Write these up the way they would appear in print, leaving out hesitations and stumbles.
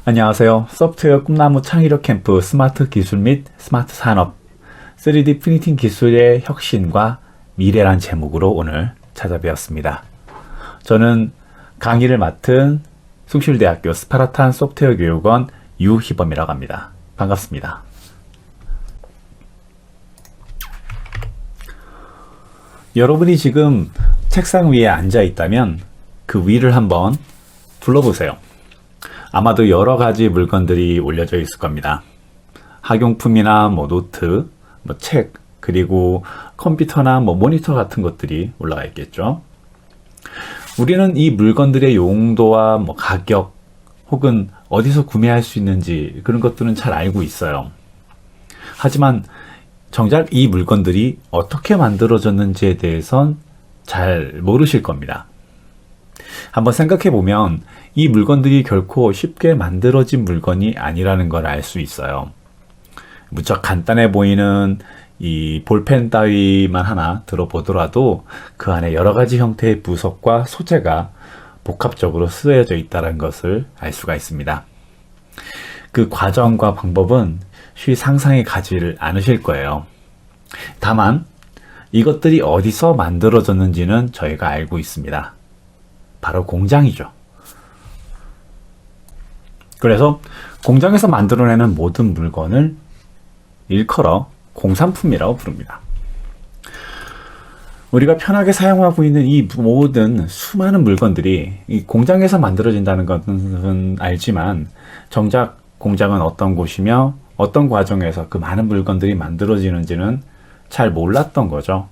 안녕하세요. 소프트웨어 꿈나무 창의력 캠프 스마트 기술 및 스마트 산업 3D 프린팅 기술의 혁신과 미래란 제목으로 오늘 찾아뵈었습니다. 저는 강의를 맡은 숭실대학교 스파르탄 소프트웨어 교육원 유희범이라고 합니다. 반갑습니다. 여러분이 지금 책상 위에 앉아 있다면 그 위를 한번 둘러보세요. 아마도 여러 가지 물건들이 올려져 있을 겁니다. 학용품이나 노트, 책, 그리고 컴퓨터나 모니터 같은 것들이 올라가 있겠죠. 우리는 이 물건들의 용도와 가격 혹은 어디서 구매할 수 있는지 그런 것들은 잘 알고 있어요. 하지만 정작 이 물건들이 어떻게 만들어졌는지에 대해선 잘 모르실 겁니다. 한번 생각해 보면 이 물건들이 결코 쉽게 만들어진 물건이 아니라는 걸 알 수 있어요. 무척 간단해 보이는 이 볼펜 따위만 하나 들어보더라도 그 안에 여러 가지 형태의 부속과 소재가 복합적으로 쓰여져 있다는 것을 알 수가 있습니다. 그 과정과 방법은 쉬 상상에 가지를 않으실 거예요. 다만 이것들이 어디서 만들어졌는지는 저희가 알고 있습니다. 바로 공장이죠. 그래서 공장에서 만들어내는 모든 물건을 일컬어 공산품이라고 부릅니다. 우리가 편하게 사용하고 있는 이 모든 수많은 물건들이 이 공장에서 만들어진다는 것은 알지만 정작 공장은 어떤 곳이며 어떤 과정에서 그 많은 물건들이 만들어지는지는 잘 몰랐던 거죠.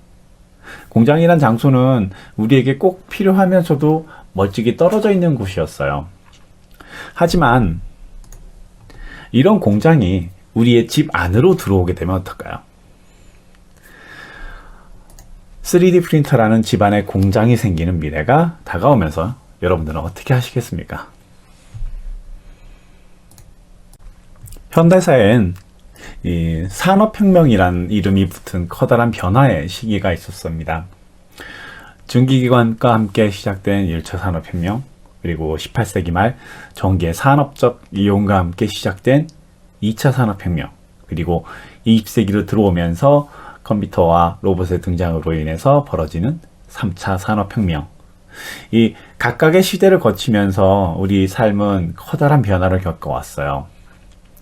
공장이란 장소는 우리에게 꼭 필요하면서도 멀찍이 떨어져 있는 곳이었어요. 하지만 이런 공장이 우리의 집 안으로 들어오게 되면 어떨까요? 3D 프린터라는 집안에 공장이 생기는 미래가 다가오면서 여러분들은 어떻게 하시겠습니까? 현대사엔 이 산업혁명이란 이름이 붙은 커다란 변화의 시기가 있었습니다. 증기기관과 함께 시작된 1차 산업혁명, 그리고 18세기 말 전기의 산업적 이용과 함께 시작된 2차 산업혁명, 그리고 20세기로 들어오면서 컴퓨터와 로봇의 등장으로 인해서 벌어지는 3차 산업혁명. 이 각각의 시대를 거치면서 우리 삶은 커다란 변화를 겪어왔어요.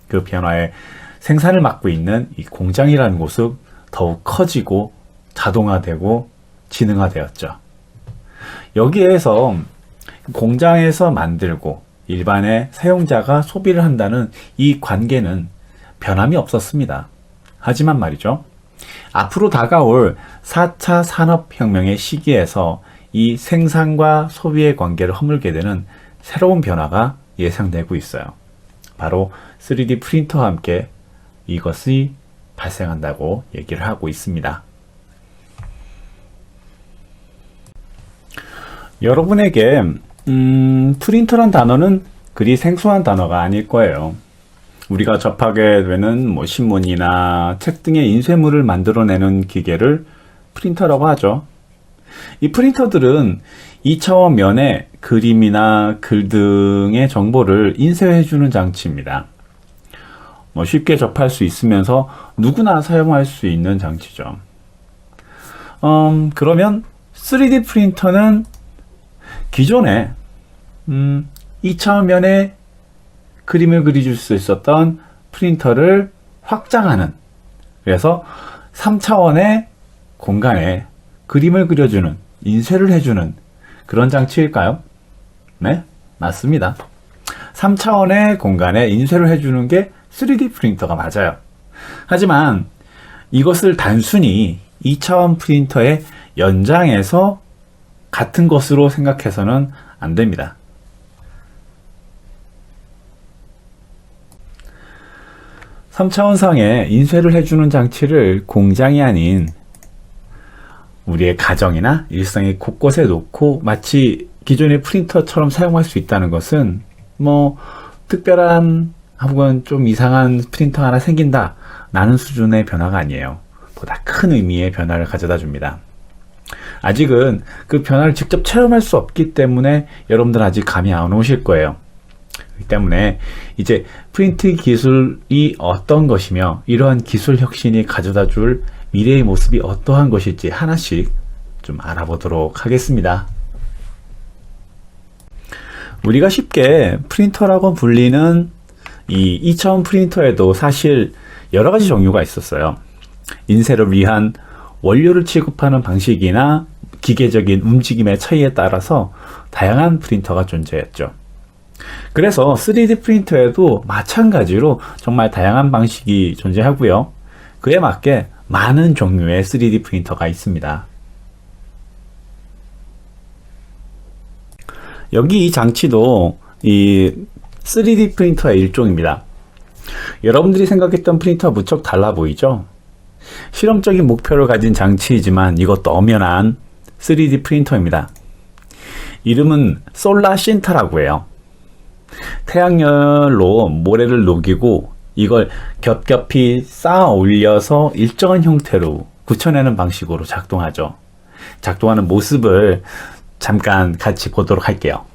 그 변화에 생산을 맡고 있는 이 공장이라는 곳은 더욱 커지고 자동화되고 지능화되었죠. 여기에서 공장에서 만들고 일반의 사용자가 소비를 한다는 이 관계는 변함이 없었습니다. 하지만 말이죠. 앞으로 다가올 4차 산업혁명의 시기에서 이 생산과 소비의 관계를 허물게 되는 새로운 변화가 예상되고 있어요. 바로 3D 프린터와 함께 이것이 발생한다고 얘기를 하고 있습니다. 여러분에게 프린터란 단어는 그리 생소한 단어가 아닐 거예요. 우리가 접하게 되는 신문이나 책 등의 인쇄물을 만들어내는 기계를 프린터라고 하죠. 이 프린터들은 2차원 면에 그림이나 글 등의 정보를 인쇄해주는 장치입니다. 쉽게 접할 수 있으면서 누구나 사용할 수 있는 장치죠. 그러면 3D 프린터는 기존에 2차원 면에 그림을 그려줄 수 있었던 프린터를 확장하는, 그래서 3차원의 공간에 그림을 그려주는, 인쇄를 해주는 그런 장치일까요? 네, 맞습니다. 3차원의 공간에 인쇄를 해주는 게 3D 프린터가 맞아요. 하지만 이것을 단순히 2차원 프린터의 연장에서 같은 것으로 생각해서는 안 됩니다. 3차원상에 인쇄를 해주는 장치를 공장이 아닌 우리의 가정이나 일상의 곳곳에 놓고 마치 기존의 프린터처럼 사용할 수 있다는 것은 특별한 혹은 좀 이상한 프린터 하나 생긴다 라는 수준의 변화가 아니에요. 보다 큰 의미의 변화를 가져다 줍니다. 아직은 그 변화를 직접 체험할 수 없기 때문에 여러분들 아직 감이 안 오실 거예요. 그렇기 때문에 이제 프린트 기술이 어떤 것이며 이러한 기술 혁신이 가져다 줄 미래의 모습이 어떠한 것일지 하나씩 좀 알아보도록 하겠습니다. 우리가 쉽게 프린터라고 불리는 이 2차원 프린터에도 사실 여러 가지 종류가 있었어요. 인쇄를 위한 원료를 취급하는 방식이나 기계적인 움직임의 차이에 따라서 다양한 프린터가 존재했죠. 그래서 3D 프린터에도 마찬가지로 정말 다양한 방식이 존재하고요. 그에 맞게 많은 종류의 3D 프린터가 있습니다. 여기 이 장치도 이 3D 프린터의 일종입니다. 여러분들이 생각했던 프린터와 무척 달라 보이죠? 실험적인 목표를 가진 장치이지만 이것도 엄연한 3D 프린터입니다. 이름은 솔라신타라고 해요. 태양열로 모래를 녹이고 이걸 겹겹이 쌓아 올려서 일정한 형태로 굳혀내는 방식으로 작동하죠. 작동하는 모습을 잠깐 같이 보도록 할게요.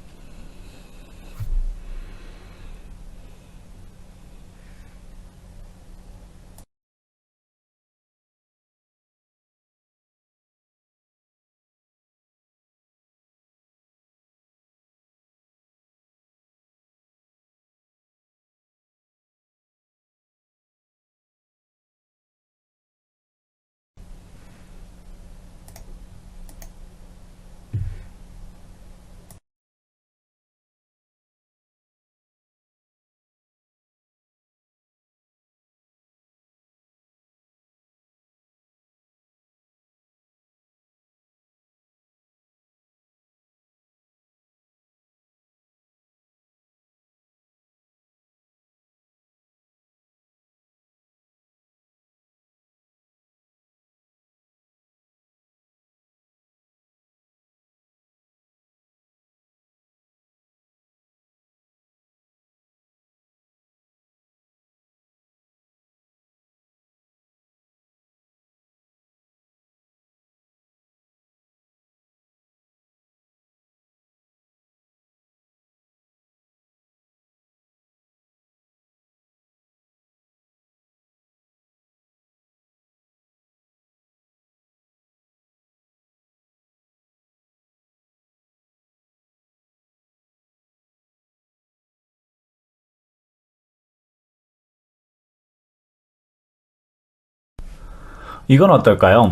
이건 어떨까요?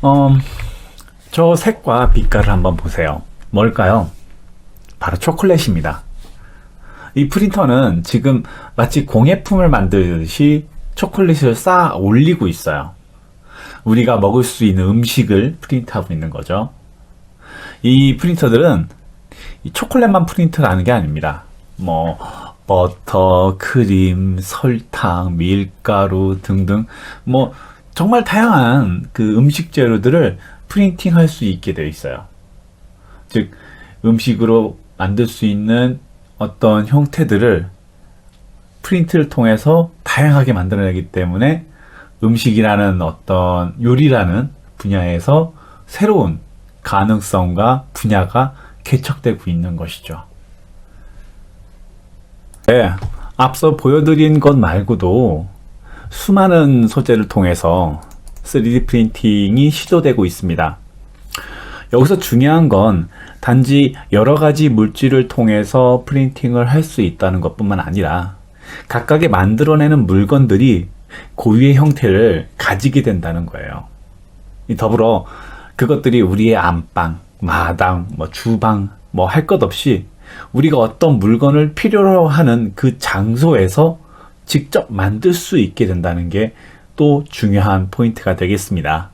어, 저 색과 빛깔을 한번 보세요. 뭘까요? 바로 초콜릿입니다. 이 프린터는 지금 마치 공예품을 만들듯이 초콜릿을 쌓아 올리고 있어요. 우리가 먹을 수 있는 음식을 프린트하고 있는 거죠. 이 프린터들은 이 초콜릿만 프린트하는 게 아닙니다. 뭐 버터, 크림, 설탕, 밀가루 등등 뭐 정말 다양한 그 음식 재료들을 프린팅할 수 있게 되어 있어요. 즉 음식으로 만들 수 있는 어떤 형태들을 프린트를 통해서 다양하게 만들어내기 때문에 음식이라는 어떤 요리라는 분야에서 새로운 가능성과 분야가 개척되고 있는 것이죠. 네, 앞서 보여드린 것 말고도 수많은 소재를 통해서 3D 프린팅이 시도되고 있습니다. 여기서 중요한 건 단지 여러 가지 물질을 통해서 프린팅을 할 수 있다는 것뿐만 아니라 각각의 만들어내는 물건들이 고유의 형태를 가지게 된다는 거예요. 더불어 그것들이 우리의 안방, 마당, 주방, 할 것 없이 우리가 어떤 물건을 필요로 하는 그 장소에서 직접 만들 수 있게 된다는 게 또 중요한 포인트가 되겠습니다.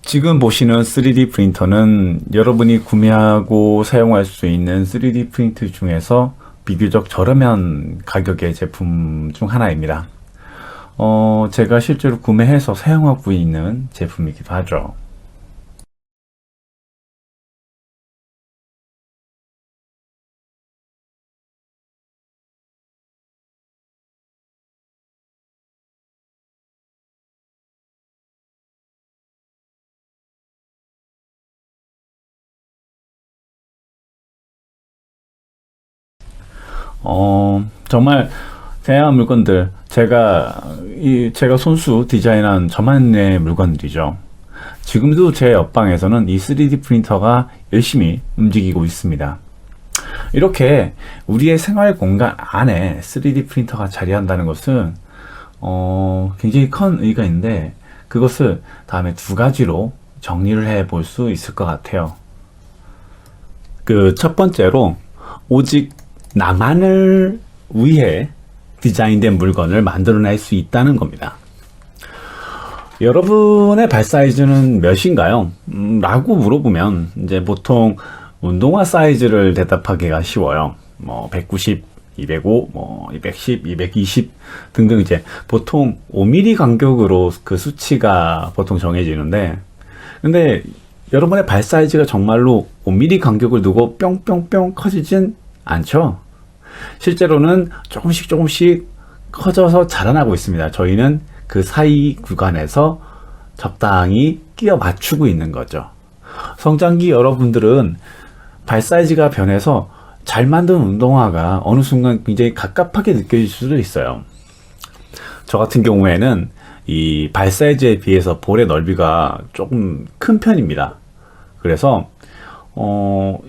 지금 보시는 3D 프린터는 여러분이 구매하고 사용할 수 있는 3D 프린터 중에서 비교적 저렴한 가격의 제품 중 하나입니다. 제가 실제로 구매해서 사용하고 있는 제품이기도 하죠. 정말 다양한 물건들, 제가 손수 디자인한 저만의 물건들이죠. 지금도 제 옆방에서는 이 3D 프린터가 열심히 움직이고 있습니다. 이렇게 우리의 생활 공간 안에 3D 프린터가 자리한다는 것은 굉장히 큰 의의가 있는데, 그것을 다음에 두 가지로 정리를 해 볼 수 있을 것 같아요. 그 첫 번째로, 오직 나만을 위해 디자인된 물건을 만들어낼 수 있다는 겁니다. 여러분의 발 사이즈는 몇인가요? 라고 물어보면 이제 보통 운동화 사이즈를 대답하기가 쉬워요. 190, 205, 210, 220 등등 이제 보통 5mm 간격으로 그 수치가 보통 정해지는데, 근데 여러분의 발 사이즈가 정말로 5mm 간격을 두고 뿅뿅뿅 커지진 않죠? 실제로는 조금씩 커져서 자라나고 있습니다. 저희는 그 사이 구간에서 적당히 끼워 맞추고 있는 거죠. 성장기 여러분들은 발 사이즈가 변해서 잘 만든 운동화가 어느 순간 굉장히 갑갑하게 느껴질 수도 있어요. 저 같은 경우에는 이 발 사이즈에 비해서 볼의 넓이가 조금 큰 편입니다. 그래서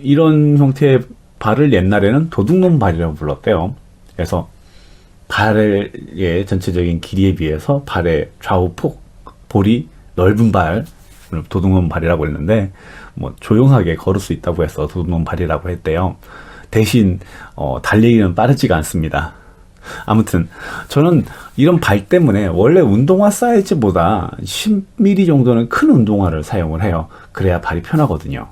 이런 형태의 발을 옛날에는 도둑놈 발이라고 불렀대요. 그래서 발의 전체적인 길이에 비해서 발의 좌우폭, 볼이 넓은 발, 도둑놈 발이라고 했는데, 조용하게 걸을 수 있다고 해서 도둑놈 발이라고 했대요. 대신 달리기는 빠르지가 않습니다. 아무튼 저는 이런 발 때문에 원래 운동화 사이즈보다 10mm 정도는 큰 운동화를 사용을 해요. 그래야 발이 편하거든요.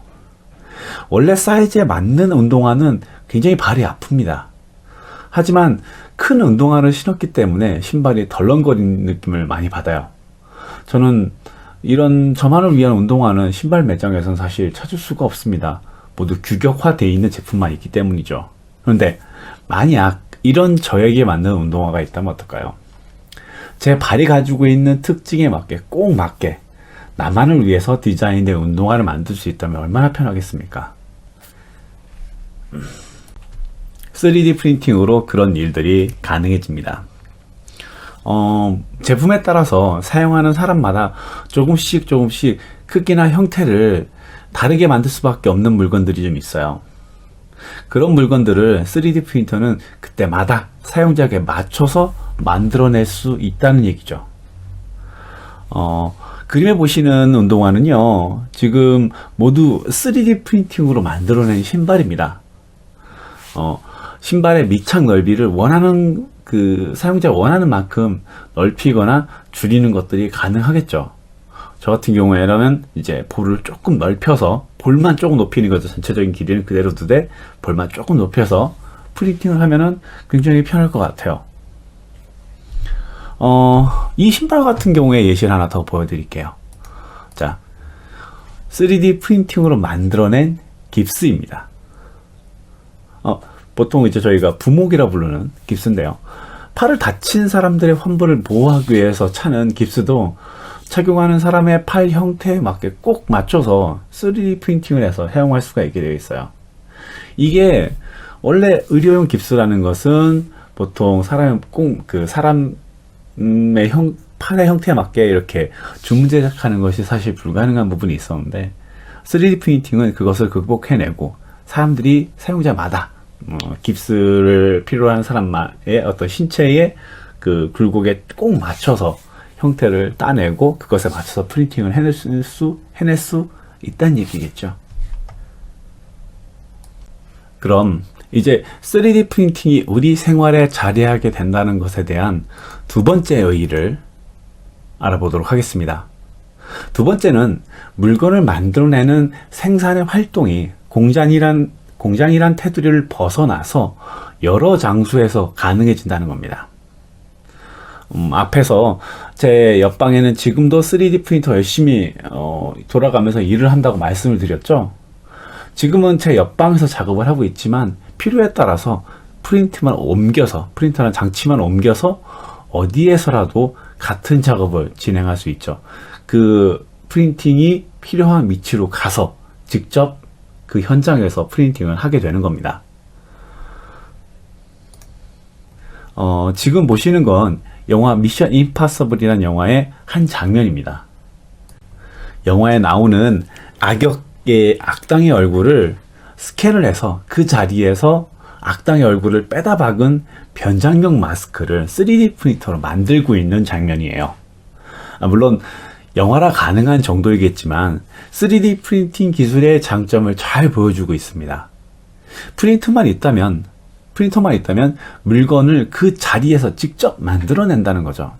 원래 사이즈에 맞는 운동화는 굉장히 발이 아픕니다. 하지만 큰 운동화를 신었기 때문에 신발이 덜렁거리는 느낌을 많이 받아요. 저는 이런 저만을 위한 운동화는 신발 매장에서는 사실 찾을 수가 없습니다. 모두 규격화되어 있는 제품만 있기 때문이죠. 그런데 만약 이런 저에게 맞는 운동화가 있다면 어떨까요? 제 발이 가지고 있는 특징에 맞게, 꼭 맞게 나만을 위해서 디자인된 운동화를 만들 수 있다면 얼마나 편하겠습니까? 3D 프린팅으로 그런 일들이 가능해집니다. 제품에 따라서 사용하는 사람마다 조금씩 크기나 형태를 다르게 만들 수밖에 없는 물건들이 좀 있어요. 그런 물건들을 3D 프린터는 그때마다 사용자에게 맞춰서 만들어낼 수 있다는 얘기죠. 그림에 보시는 운동화는요, 지금 모두 3D 프린팅으로 만들어낸 신발입니다. 신발의 밑창 넓이를 원하는 사용자가 원하는 만큼 넓히거나 줄이는 것들이 가능하겠죠. 저 같은 경우에는 이제 볼을 조금 넓혀서, 볼만 조금 높이는 거죠. 전체적인 길이는 그대로 두되 볼만 조금 높여서 프린팅을 하면은 굉장히 편할 것 같아요. 이 신발 같은 경우에 예시를 하나 더 보여드릴게요. 자, 3D 프린팅으로 만들어낸 깁스입니다. 보통 이제 저희가 부목이라 부르는 깁스인데요. 팔을 다친 사람들의 환부를 보호하기 위해서 차는 깁스도 착용하는 사람의 팔 형태에 맞게 꼭 맞춰서 3D 프린팅을 해서 사용할 수가 있게 되어 있어요. 이게 원래 의료용 깁스라는 것은 보통 사람의 팔의 형태에 맞게 이렇게 주문 제작하는 것이 사실 불가능한 부분이 있었는데, 3D 프린팅은 그것을 극복해내고 사람들이 사용자마다 깁스를 필요로 하는 사람의 어떤 신체의 그 굴곡에 꼭 맞춰서 형태를 따내고 그것에 맞춰서 프린팅을 해낼 수 있다는 얘기겠죠. 그럼 이제 3D 프린팅이 우리 생활에 자리하게 된다는 것에 대한 두 번째 의의를 알아보도록 하겠습니다. 두 번째는 물건을 만들어내는 생산의 활동이 공장이란 테두리를 벗어나서 여러 장소에서 가능해진다는 겁니다. 앞에서 제 옆방에는 지금도 3D 프린터 열심히 돌아가면서 일을 한다고 말씀을 드렸죠. 지금은 제 옆방에서 작업을 하고 있지만 필요에 따라서 프린터나 장치만 옮겨서 어디에서라도 같은 작업을 진행할 수 있죠. 그 프린팅이 필요한 위치로 가서 직접 그 현장에서 프린팅을 하게 되는 겁니다. 지금 보시는 건 영화 미션 임파서블이라는 영화의 한 장면입니다. 영화에 나오는 악당의 얼굴을 스캔을 해서 그 자리에서 악당의 얼굴을 빼다 박은 변장용 마스크를 3D 프린터로 만들고 있는 장면이에요. 물론 영화라 가능한 정도이겠지만 3D 프린팅 기술의 장점을 잘 보여주고 있습니다. 프린터만 있다면 물건을 그 자리에서 직접 만들어낸다는 거죠.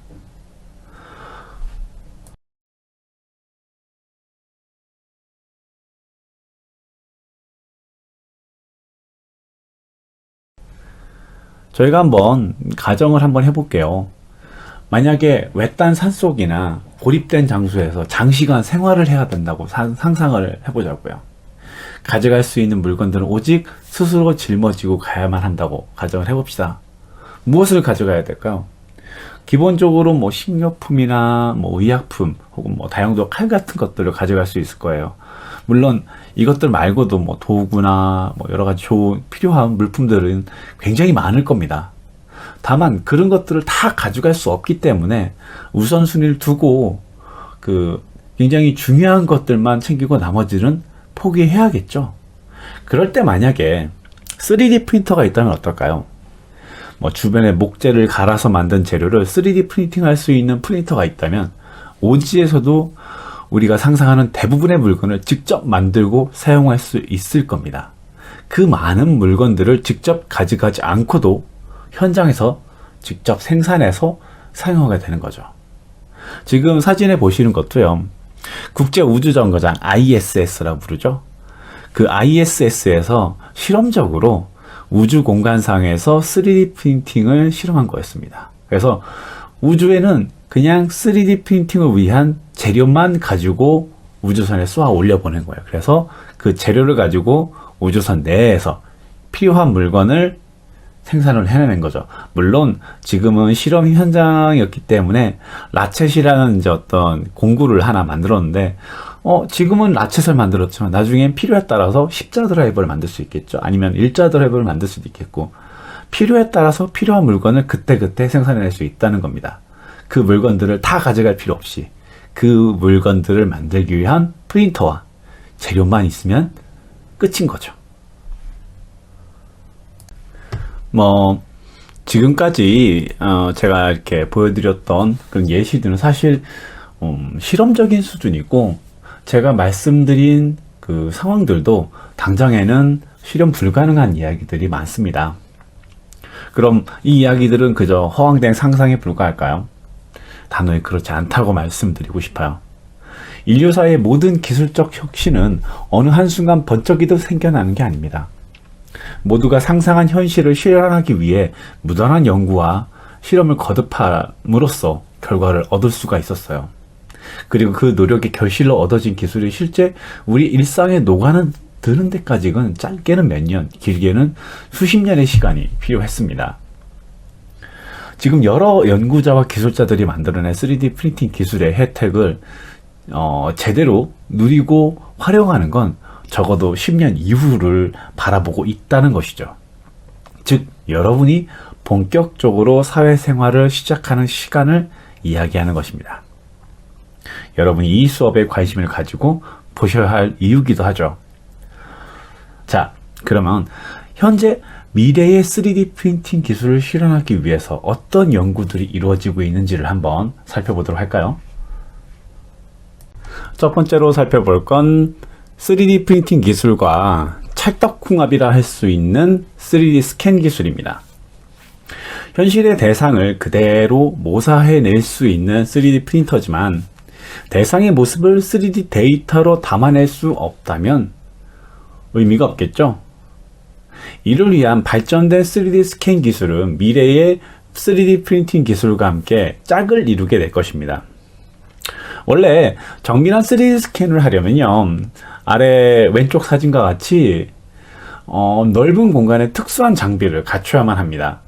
저희가 한번 가정을 한번 해볼게요. 만약에 외딴 산속이나 고립된 장소에서 장시간 생활을 해야 된다고 상상을 해보자고요. 가져갈 수 있는 물건들은 오직 스스로 짊어지고 가야만 한다고 가정을 해봅시다. 무엇을 가져가야 될까요? 기본적으로 뭐 식료품이나 뭐 의약품 혹은 뭐 다용도 칼 같은 것들을 가져갈 수 있을 거예요. 물론 이것들 말고도 뭐 도구나 뭐 여러 가지 필요한 물품들은 굉장히 많을 겁니다. 다만 그런 것들을 다 가져갈 수 없기 때문에 우선순위를 두고 굉장히 중요한 것들만 챙기고 나머지는 포기해야겠죠. 그럴 때 만약에 3D 프린터가 있다면 어떨까요? 뭐 주변에 목재를 갈아서 만든 재료를 3D 프린팅할 수 있는 프린터가 있다면 오지에서도 우리가 상상하는 대부분의 물건을 직접 만들고 사용할 수 있을 겁니다. 그 많은 물건들을 직접 가져가지 않고도 현장에서 직접 생산해서 사용하게 되는 거죠. 지금 사진에 보시는 것도요. 국제우주정거장 ISS라고 부르죠. 그 ISS에서 실험적으로 우주 공간상에서 3D 프린팅을 실험한 거였습니다. 그래서 우주에는 그냥 3D 프린팅을 위한 재료만 가지고 우주선에 쏘아 올려보낸 거예요. 그래서 그 재료를 가지고 우주선 내에서 필요한 물건을 생산을 해내는 거죠. 물론 지금은 실험 현장이었기 때문에 라쳇이라는 이제 어떤 공구를 하나 만들었는데 지금은 라쳇을 만들었지만 나중엔 필요에 따라서 십자 드라이버를 만들 수 있겠죠. 아니면 일자 드라이버를 만들 수도 있겠고 필요에 따라서 필요한 물건을 그때그때 생산해낼 수 있다는 겁니다. 그 물건들을 다 가져갈 필요 없이 그 물건들을 만들기 위한 프린터와 재료만 있으면 끝인 거죠. 뭐 지금까지 제가 이렇게 보여드렸던 그런 예시들은 사실 실험적인 수준이고 제가 말씀드린 그 상황들도 당장에는 실현 불가능한 이야기들이 많습니다. 그럼 이 이야기들은 그저 허황된 상상에 불과할까요? 단호히 그렇지 않다고 말씀드리고 싶어요. 인류사의 모든 기술적 혁신은 어느 한순간 번쩍이듯 생겨나는 게 아닙니다. 모두가 상상한 현실을 실현하기 위해 무단한 연구와 실험을 거듭함으로써 결과를 얻을 수가 있었어요. 그리고 그 노력의 결실로 얻어진 기술이 실제 우리 일상에 녹아드는 데까지는 짧게는 몇 년, 길게는 수십 년의 시간이 필요했습니다. 지금 여러 연구자와 기술자들이 만들어낸 3D 프린팅 기술의 혜택을 제대로 누리고 활용하는 건 적어도 10년 이후를 바라보고 있다는 것이죠. 즉, 여러분이 본격적으로 사회생활을 시작하는 시간을 이야기하는 것입니다. 여러분이 이 수업에 관심을 가지고 보셔야 할 이유기도 하죠. 자, 그러면 현재 미래의 3D 프린팅 기술을 실현하기 위해서 어떤 연구들이 이루어지고 있는지를 한번 살펴보도록 할까요? 첫 번째로 살펴볼 건 3D 프린팅 기술과 찰떡궁합이라 할 수 있는 3D 스캔 기술입니다. 현실의 대상을 그대로 모사해낼 수 있는 3D 프린터지만 대상의 모습을 3D 데이터로 담아낼 수 없다면 의미가 없겠죠? 이를 위한 발전된 3D 스캔 기술은 미래의 3D 프린팅 기술과 함께 짝을 이루게 될 것입니다. 원래 정밀한 3D 스캔을 하려면요, 아래 왼쪽 사진과 같이 넓은 공간에 특수한 장비를 갖춰야만 합니다.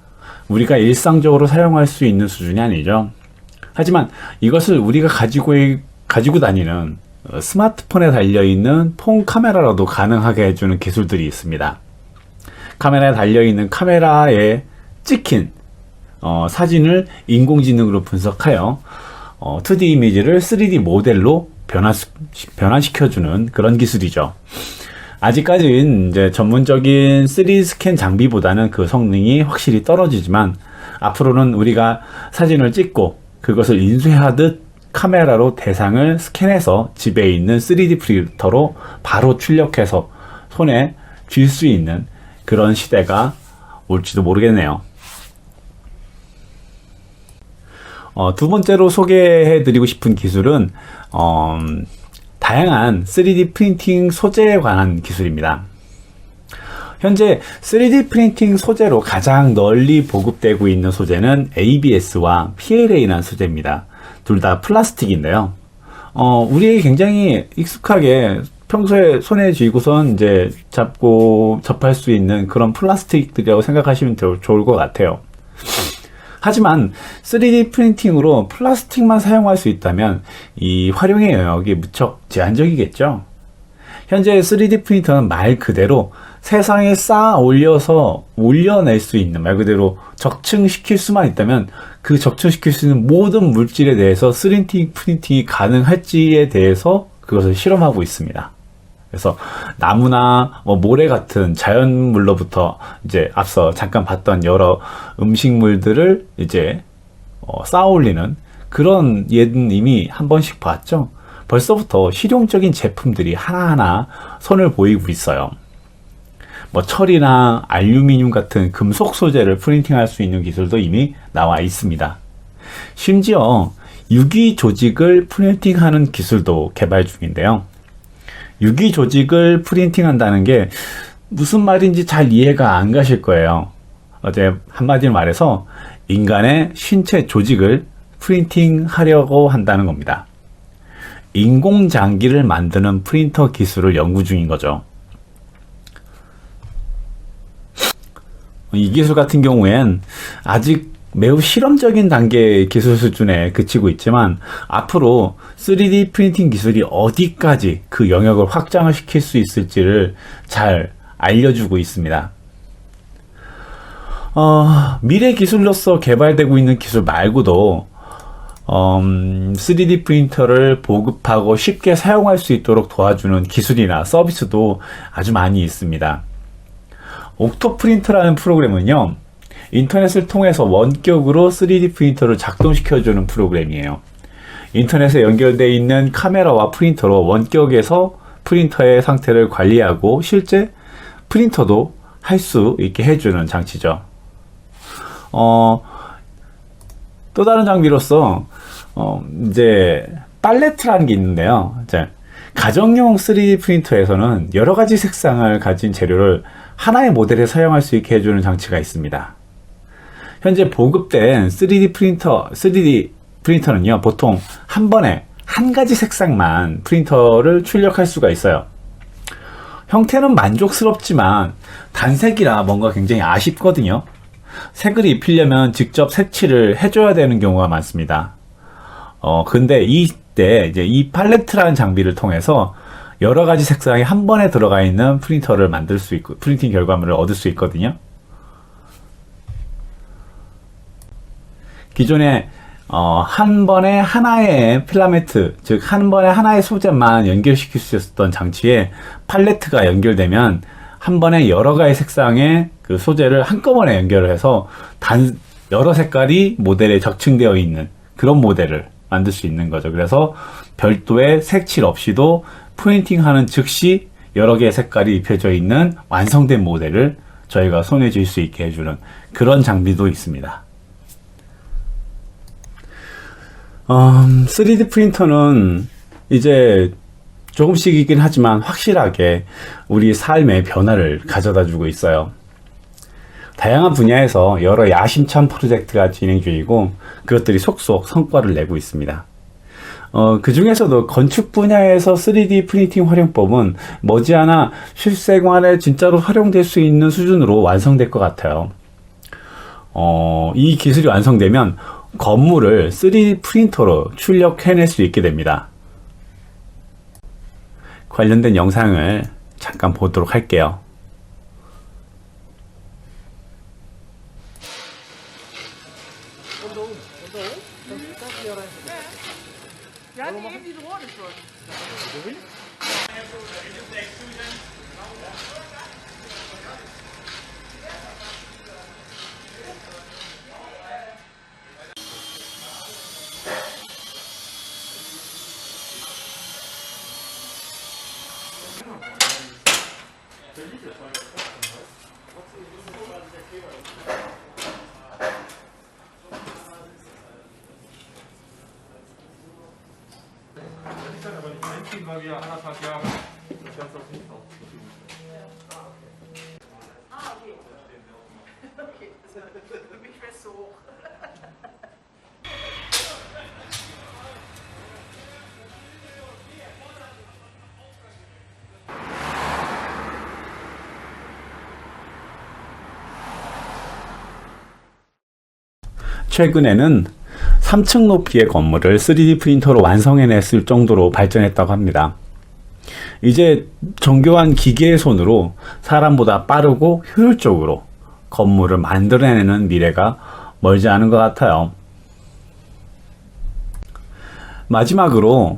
우리가 일상적으로 사용할 수 있는 수준이 아니죠. 하지만 이것을 우리가 가지고 다니는 스마트폰에 달려있는 폰 카메라로도 가능하게 해주는 기술들이 있습니다. 카메라에 달려있는 카메라에 찍힌 사진을 인공지능으로 분석하여 2D 이미지를 3D 모델로 변환시켜주는 그런 기술이죠. 아직까지는 이제 전문적인 3D 스캔 장비보다는 그 성능이 확실히 떨어지지만 앞으로는 우리가 사진을 찍고 그것을 인쇄하듯 카메라로 대상을 스캔해서 집에 있는 3D 프린터로 바로 출력해서 손에 쥘 수 있는 그런 시대가 올지도 모르겠네요. 두 번째로 소개해드리고 싶은 기술은 다양한 3D 프린팅 소재에 관한 기술입니다. 현재 3D 프린팅 소재로 가장 널리 보급되고 있는 소재는 ABS와 PLA라는 소재입니다. 둘 다 플라스틱인데요. 우리에게 굉장히 익숙하게 평소에 손에 쥐고선 이제 잡고 접할 수 있는 그런 플라스틱들이라고 생각하시면 좋을 것 같아요. 하지만 3D 프린팅으로 플라스틱만 사용할 수 있다면 이 활용의 영역이 무척 제한적이겠죠. 현재 3D 프린터는 말 그대로 세상에 쌓아 올려서 올려낼 수 있는, 말 그대로 적층시킬 수만 있다면 그 적층시킬 수 있는 모든 물질에 대해서 3D 프린팅이 가능할지에 대해서 그것을 실험하고 있습니다. 그래서 나무나 모래 같은 자연물로부터 이제 앞서 잠깐 봤던 여러 음식물들을 이제 쌓아 올리는 그런 예는 이미 한 번씩 봤죠. 벌써부터 실용적인 제품들이 하나하나 선을 보이고 있어요. 철이나 알루미늄 같은 금속 소재를 프린팅할 수 있는 기술도 이미 나와 있습니다. 심지어 유기 조직을 프린팅하는 기술도 개발 중인데요. 유기 조직을 프린팅한다는 게 무슨 말인지 잘 이해가 안 가실 거예요. 어제 한마디로 말해서 인간의 신체 조직을 프린팅하려고 한다는 겁니다. 인공장기를 만드는 프린터 기술을 연구 중인 거죠. 이 기술 같은 경우엔 아직 매우 실험적인 단계의 기술 수준에 그치고 있지만 앞으로 3D 프린팅 기술이 어디까지 그 영역을 확장을 시킬 수 있을지를 잘 알려주고 있습니다. 미래 기술로서 개발되고 있는 기술 말고도 3D 프린터를 보급하고 쉽게 사용할 수 있도록 도와주는 기술이나 서비스도 아주 많이 있습니다. 옥토프린터라는 프로그램은요, 인터넷을 통해서 원격으로 3D 프린터를 작동시켜주는 프로그램이에요. 인터넷에 연결되어 있는 카메라와 프린터로 원격에서 프린터의 상태를 관리하고 실제 프린터도 할 수 있게 해주는 장치죠. 또 다른 장비로서 이제 팔레트라는 게 있는데요. 이제 가정용 3D 프린터에서는 여러 가지 색상을 가진 재료를 하나의 모델에 사용할 수 있게 해주는 장치가 있습니다. 현재 보급된 3D 프린터는요, 보통 한 번에 한 가지 색상만 프린터를 출력할 수가 있어요. 형태는 만족스럽지만 단색이라 뭔가 굉장히 아쉽거든요. 색을 입히려면 직접 색칠을 해줘야 되는 경우가 많습니다. 근데 이때 이제 이 팔레트라는 장비를 통해서 여러 가지 색상이 한 번에 들어가 있는 프린터를 만들 수 있고, 프린팅 결과물을 얻을 수 있거든요. 기존에 한 번에 하나의 필라멘트, 즉 한 번에 하나의 소재만 연결시킬 수 있었던 장치에 팔레트가 연결되면 한 번에 여러 가지 색상의 그 소재를 한꺼번에 연결을 해서 여러 색깔이 모델에 적층되어 있는 그런 모델을 만들 수 있는 거죠. 그래서 별도의 색칠 없이도 프린팅하는 즉시 여러 개의 색깔이 입혀져 있는 완성된 모델을 저희가 손에 쥘 수 있게 해주는 그런 장비도 있습니다. 3D 프린터는 이제 조금씩이긴 하지만 확실하게 우리 삶의 변화를 가져다 주고 있어요. 다양한 분야에서 여러 야심찬 프로젝트가 진행 중이고 그것들이 속속 성과를 내고 있습니다. 그 중에서도 건축 분야에서 3D 프린팅 활용법은 머지않아 실생활에 진짜로 활용될 수 있는 수준으로 완성될 것 같아요. 이 기술이 완성되면 건물을 3D 프린터로 출력해낼 수 있게 됩니다. 관련된 영상을 잠깐 보도록 할게요. weil wir 1,5 Jahre ganz auf jeden Fall. Okay, für mich wäre es so hoch. 최근에는 3층 높이의 건물을 3D 프린터로 완성해냈을 정도로 발전했다고 합니다. 이제 정교한 기계의 손으로 사람보다 빠르고 효율적으로 건물을 만들어내는 미래가 멀지 않은 것 같아요. 마지막으로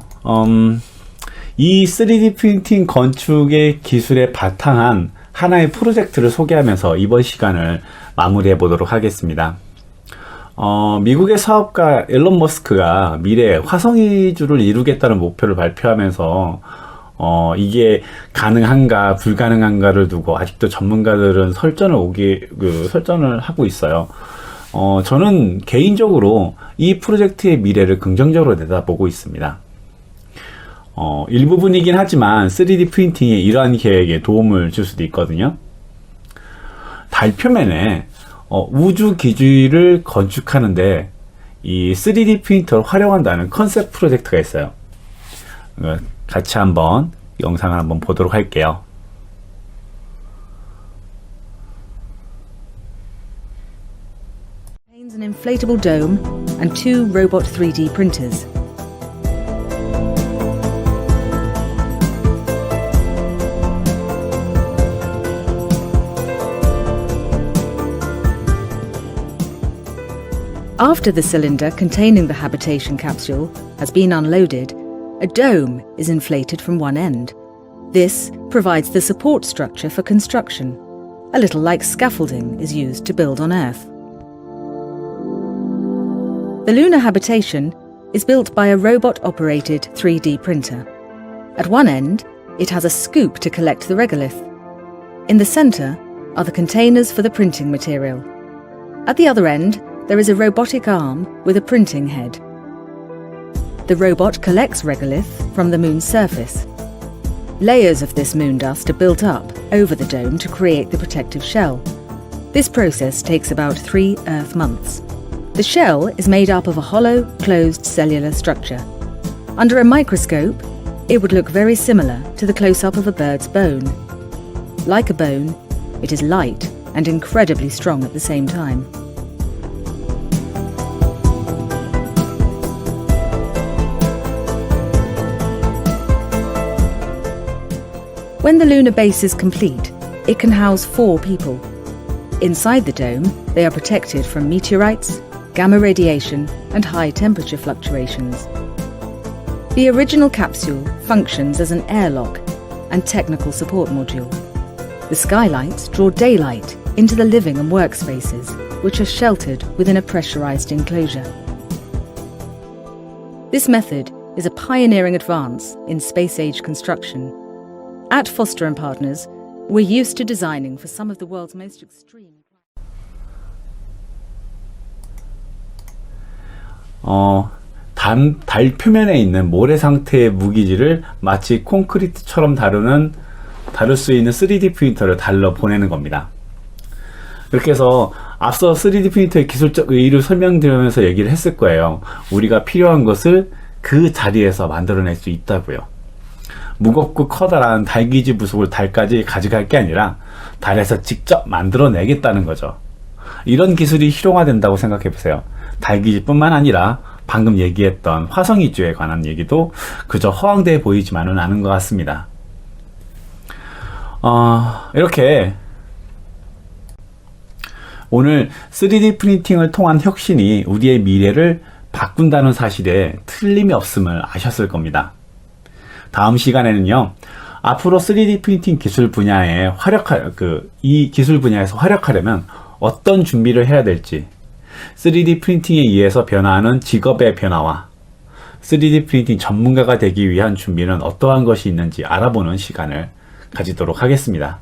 이 3D 프린팅 건축의 기술에 바탕한 하나의 프로젝트를 소개하면서 이번 시간을 마무리해 보도록 하겠습니다. 미국의 사업가 앨런 머스크가 미래에 화성이주를 이루겠다는 목표를 발표하면서 이게 가능한가 불가능한가를 두고 아직도 전문가들은 설전을 하고 있어요. 저는 개인적으로 이 프로젝트의 미래를 긍정적으로 내다보고 있습니다. 일부분이긴 하지만 3D 프린팅이 이러한 계획에 도움을 줄 수도 있거든요. 달 표면에 우주 기지를 건축하는데 이 3D 프린터를 활용한다는 컨셉 프로젝트가 있어요. 같이 한번 영상을 한번 보도록 할게요. Contains an inflatable dome and 2 robot 3D printers. After the cylinder containing the habitation capsule has been unloaded, a dome is inflated from one end. This provides the support structure for construction, a little like scaffolding is used to build on Earth. The lunar habitation is built by a robot-operated 3D printer. At one end, it has a scoop to collect the regolith. In the centre are the containers for the printing material. At the other end, there is a robotic arm with a printing head. The robot collects regolith from the moon's surface. Layers of this moon dust are built up over the dome to create the protective shell. This process takes about 3 Earth months. The shell is made up of a hollow, closed cellular structure. Under a microscope, it would look very similar to the close-up of a bird's bone. Like a bone, it is light and incredibly strong at the same time. When the lunar base is complete, it can house 4 people. Inside the dome, they are protected from meteorites, gamma radiation, and high temperature fluctuations. The original capsule functions as an airlock and technical support module. The skylights draw daylight into the living and workspaces, which are sheltered within a pressurized enclosure. This method is a pioneering advance in space-age construction. At Foster & Partners, we're used to designing for some of the world's most extreme. 달 표면에 있는 모래 상태의 무기질을 마치 콘크리트처럼 다룰 수 있는 3D 프린터를 달러 보내는 겁니다. 이렇게 해서 앞서 3D 프린터의 기술적 의의를 설명드리면서 얘기를 했을 거예요. 우리가 필요한 것을 그 자리에서 만들어낼 수 있다고요. 무겁고 커다란 달기지 부속을 달까지 가져갈 게 아니라 달에서 직접 만들어내겠다는 거죠. 이런 기술이 실용화된다고 생각해 보세요. 달기지뿐만 아니라 방금 얘기했던 화성이주에 관한 얘기도 그저 허황돼 보이지만은 않은 것 같습니다. 이렇게 오늘 3D 프린팅을 통한 혁신이 우리의 미래를 바꾼다는 사실에 틀림이 없음을 아셨을 겁니다. 다음 시간에는요, 앞으로 3D 프린팅 기술 분야에 이 기술 분야에서 활약하려면 어떤 준비를 해야 될지, 3D 프린팅에 의해서 변화하는 직업의 변화와 3D 프린팅 전문가가 되기 위한 준비는 어떠한 것이 있는지 알아보는 시간을 가지도록 하겠습니다.